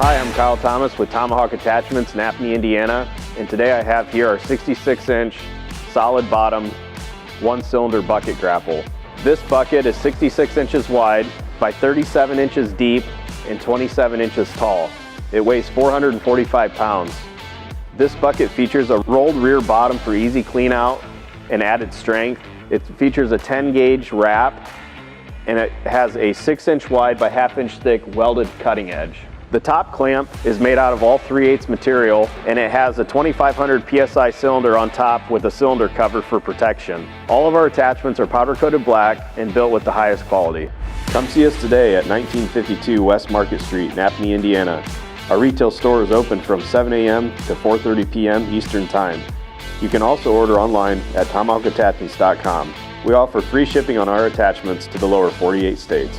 Hi, I'm Kyle Thomas with Tomahawk Attachments, Napney, Indiana, and today I have here our 66-inch solid bottom one-cylinder bucket grapple. This bucket is 66 inches wide by 37 inches deep and 27 inches tall. It weighs 445 pounds. This bucket features a rolled rear bottom for easy clean out and added strength. It features a 10 gauge wrap, and it has a 6-inch wide by 1/2 inch thick welded cutting edge. The top clamp is made out of all 3/8 material, and it has a 2500 PSI cylinder on top with a cylinder cover for protection. All of our attachments are powder coated black and built with the highest quality. Come see us today at 1952 West Market Street, Napney, Indiana. Our retail store is open from 7 a.m. to 4:30 p.m. Eastern Time. You can also order online at tomahawkattachments.com. We offer free shipping on our attachments to the lower 48 states.